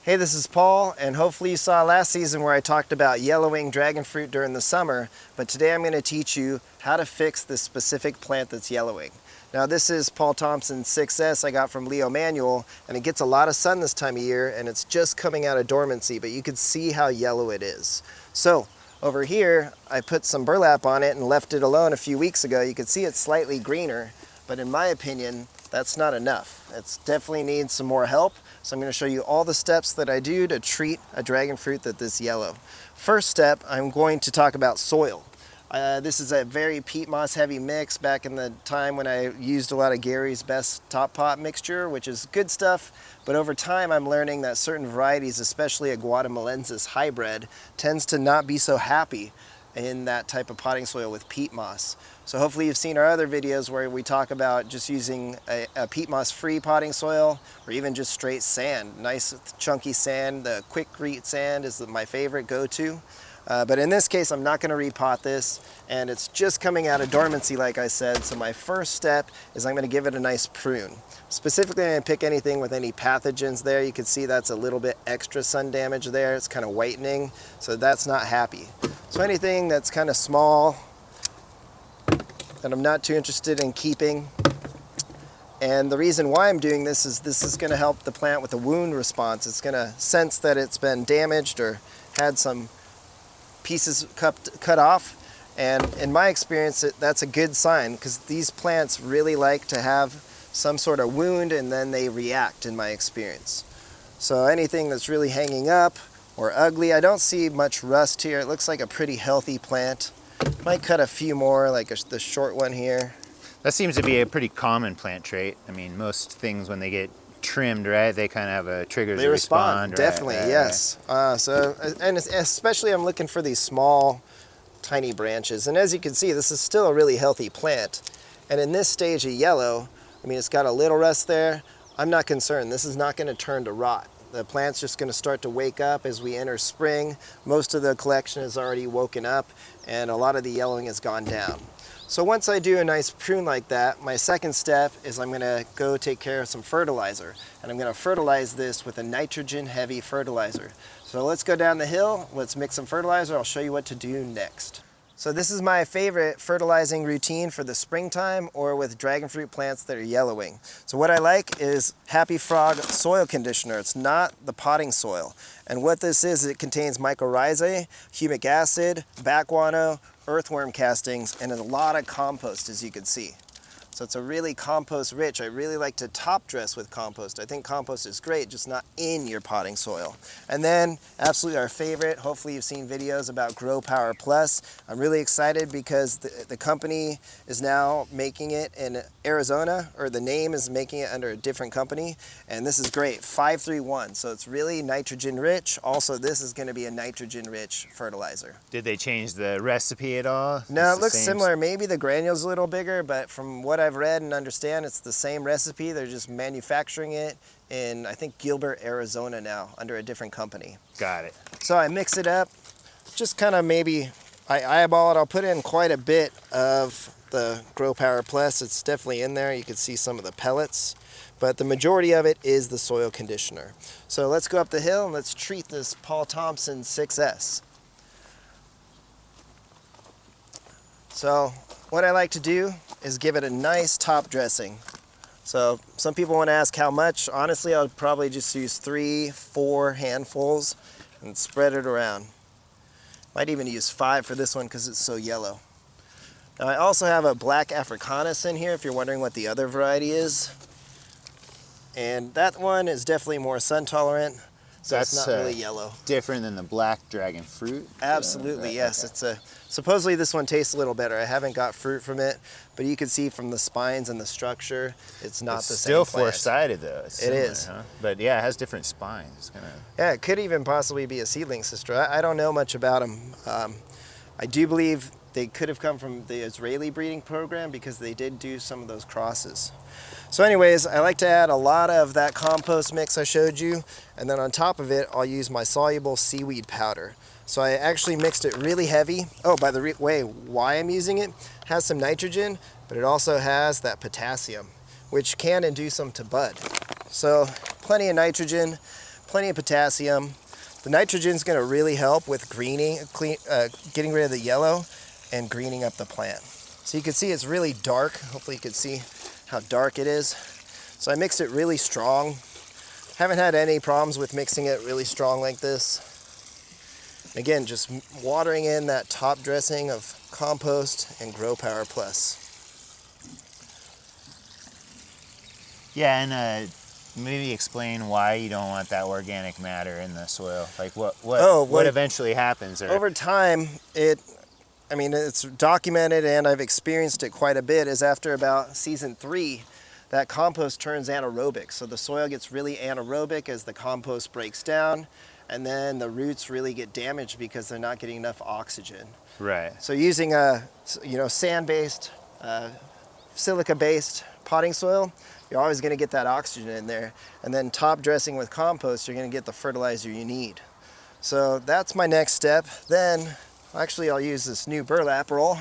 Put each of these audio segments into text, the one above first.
Hey, this is Paul, and hopefully you saw last season where I talked about yellowing dragon fruit during the summer, but today I'm going to teach you how to fix this specific plant that's yellowing. Now this is Paul Thompson 6S I got from Leo Manual, and it gets a lot of sun this time of year, and it's just coming out of dormancy, but you can see how yellow it is. So over here, I put some burlap on it and left it alone a few weeks ago. You can see it's slightly greener, but in my opinion, that's not enough. It definitely needs some more help. So I'm going to show you all the steps that I do to treat a dragon fruit that's this yellow. First step, I'm going to talk about soil. This is a very peat moss heavy mix back in the time when I used a lot of Gary's Best Top Pot mixture, which is good stuff, but over time I'm learning that certain varieties, especially a Guatemalensis hybrid, tends to not be so happy in that type of potting soil with peat moss. So hopefully you've seen our other videos where we talk about just using a peat moss free potting soil, or even just straight sand. Nice chunky sand. The quick-grete sand is my favorite go-to. But in this case, I'm not going to repot this, and it's just coming out of dormancy, like I said. So my first step is I'm going to give it a nice prune. Specifically, I'm going to pick anything with any pathogens there. You can see that's a little bit extra sun damage there. It's kind of whitening, so that's not happy. So anything that's kind of small that I'm not too interested in keeping. And the reason why I'm doing this is going to help the plant with a wound response. It's going to sense that it's been damaged or had some pieces cut off, and in my experience that's a good sign, because these plants really like to have some sort of wound and then they react, in my experience. So anything that's really hanging up or ugly, I don't see much rust here. It looks like a pretty healthy plant. Might cut a few more, like the short one here. That seems to be a pretty common plant trait. I mean, most things when they get trimmed, right, they kind of have a trigger to respond. Definitely, right, yes. Right. And especially I'm looking for these small, tiny branches. And as you can see, this is still a really healthy plant. And in this stage of yellow, I mean, it's got a little rust there. I'm not concerned. This is not going to turn to rot. The plant's just going to start to wake up as we enter spring. Most of the collection is already woken up, and a lot of the yellowing has gone down. So once I do a nice prune like that, my second step is I'm going to go take care of some fertilizer. And I'm going to fertilize this with a nitrogen-heavy fertilizer. So let's go down the hill, let's mix some fertilizer, I'll show you what to do next. So this is my favorite fertilizing routine for the springtime or with dragon fruit plants that are yellowing. So what I like is Happy Frog soil conditioner. It's not the potting soil. And what this is, it contains mycorrhizae, humic acid, bat guano, earthworm castings, and a lot of compost, as you can see. So it's a really compost rich. I really like to top dress with compost. I think compost is great, just not in your potting soil. And then absolutely our favorite, hopefully you've seen videos about Grow Power Plus. I'm really excited because the company is now making it in Arizona, or the name is making it under a different company. And this is great, 531. So it's really nitrogen rich. Also, this is gonna be a nitrogen rich fertilizer. Did they change the recipe at all? No, it looks similar. Maybe the granule's a little bigger, but from what I've read and understand, it's the same recipe. They're just manufacturing it in, I think, Gilbert, Arizona now, under a different company. Got it. So I mix it up, just kind of maybe, I eyeball it. I'll put in quite a bit of the Grow Power Plus. It's definitely in there. You can see some of the pellets, but the majority of it is the soil conditioner. So let's go up the hill and let's treat this Paul Thompson 6S. So what I like to do is give it a nice top dressing. So some people want to ask how much. Honestly, I'll probably just use 3-4 handfuls and spread it around. Might even use 5 for this one because it's so yellow. Now I also have a black Africanus in here if you're wondering what the other variety is. And that one is definitely more sun tolerant. So that's not really yellow. Different than the black dragon fruit? Absolutely, yes. Okay. Supposedly this one tastes a little better. I haven't got fruit from it, but you can see from the spines and the structure, it's not the same still plant. Four-sided though. It's similar, it is. Huh? But yeah, it has different spines. It's kinda... Yeah, it could even possibly be a seedling sister. I don't know much about them. I do believe they could have come from the Israeli breeding program because they did do some of those crosses. So anyways, I like to add a lot of that compost mix I showed you, and then on top of it, I'll use my soluble seaweed powder. So I actually mixed it really heavy. Oh, by the way, why I'm using it, has some nitrogen, but it also has that potassium, which can induce them to bud. So plenty of nitrogen, plenty of potassium. The nitrogen is going to really help with greening, getting rid of the yellow and greening up the plant. So you can see it's really dark. Hopefully you can see how dark it is. So I mixed it really strong. Haven't had any problems with mixing it really strong like this. Again, just watering in that top dressing of compost and Grow Power Plus. Yeah, and maybe explain why you don't want that organic matter in the soil. Like what eventually happens there? Over time, it's documented and I've experienced it quite a bit, is after about season 3, that compost turns anaerobic. So the soil gets really anaerobic as the compost breaks down, and then the roots really get damaged because they're not getting enough oxygen. Right. So using a sand-based, silica-based potting soil, you're always going to get that oxygen in there. And then top dressing with compost, you're going to get the fertilizer you need. So that's my next step. Then, actually, I'll use this new burlap roll.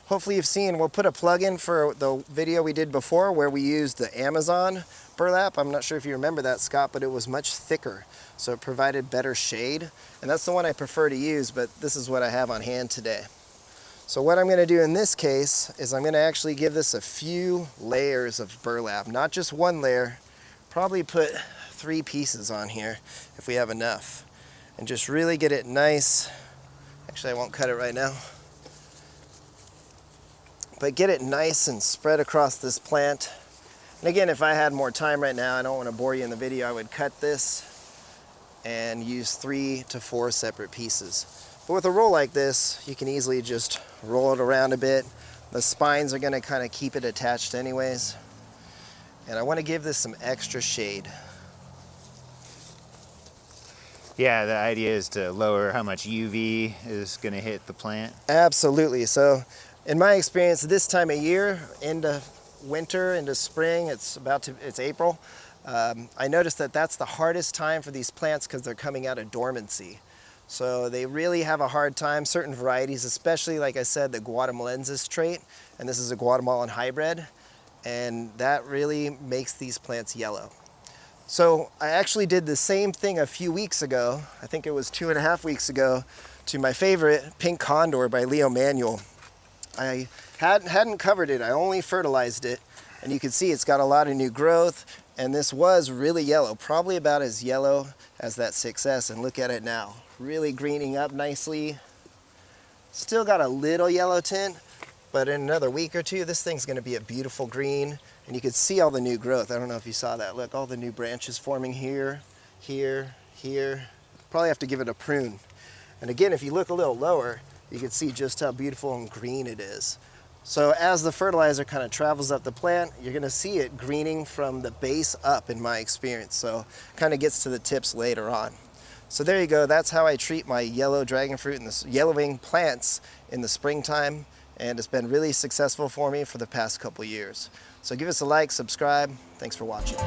Hopefully you've seen, we'll put a plug in for the video we did before where we used the Amazon burlap. I'm not sure if you remember that, Scott, but it was much thicker. So it provided better shade. And that's the one I prefer to use, but this is what I have on hand today. So what I'm going to do in this case is I'm going to actually give this a few layers of burlap, not just one layer. Probably put 3 pieces on here if we have enough, and just really get it nice. Actually, I won't cut it right now, but get it nice and spread across this plant. And again, if I had more time right now, I don't want to bore you in the video, I would cut this and use 3 to 4 separate pieces. But with a roll like this, you can easily just roll it around a bit. The spines are going to kind of keep it attached anyways. And I want to give this some extra shade. Yeah, the idea is to lower how much UV is going to hit the plant. Absolutely. So in my experience, this time of year, into winter, into spring, it's April, I noticed that that's the hardest time for these plants because they're coming out of dormancy. So they really have a hard time, certain varieties, especially, like I said, the Guatemalensis trait, and this is a Guatemalan hybrid, and that really makes these plants yellow. So I actually did the same thing a few weeks ago, I think it was 2.5 weeks ago, to my favorite Pink Condor by Leo Manuel. I hadn't covered it, I only fertilized it, and you can see it's got a lot of new growth, and this was really yellow, probably about as yellow as that 6S, and look at it now. Really greening up nicely. Still got a little yellow tint, but in another week or 2, this thing's gonna be a beautiful green, and you can see all the new growth. I don't know if you saw that. Look, all the new branches forming here, here, here. Probably have to give it a prune. And again, if you look a little lower, you can see just how beautiful and green it is. So as the fertilizer kind of travels up the plant, you're gonna see it greening from the base up in my experience. So kind of gets to the tips later on. So there you go, that's how I treat my yellow dragon fruit and the yellowing plants in the springtime, and it's been really successful for me for the past couple years. So give us a like, subscribe, thanks for watching.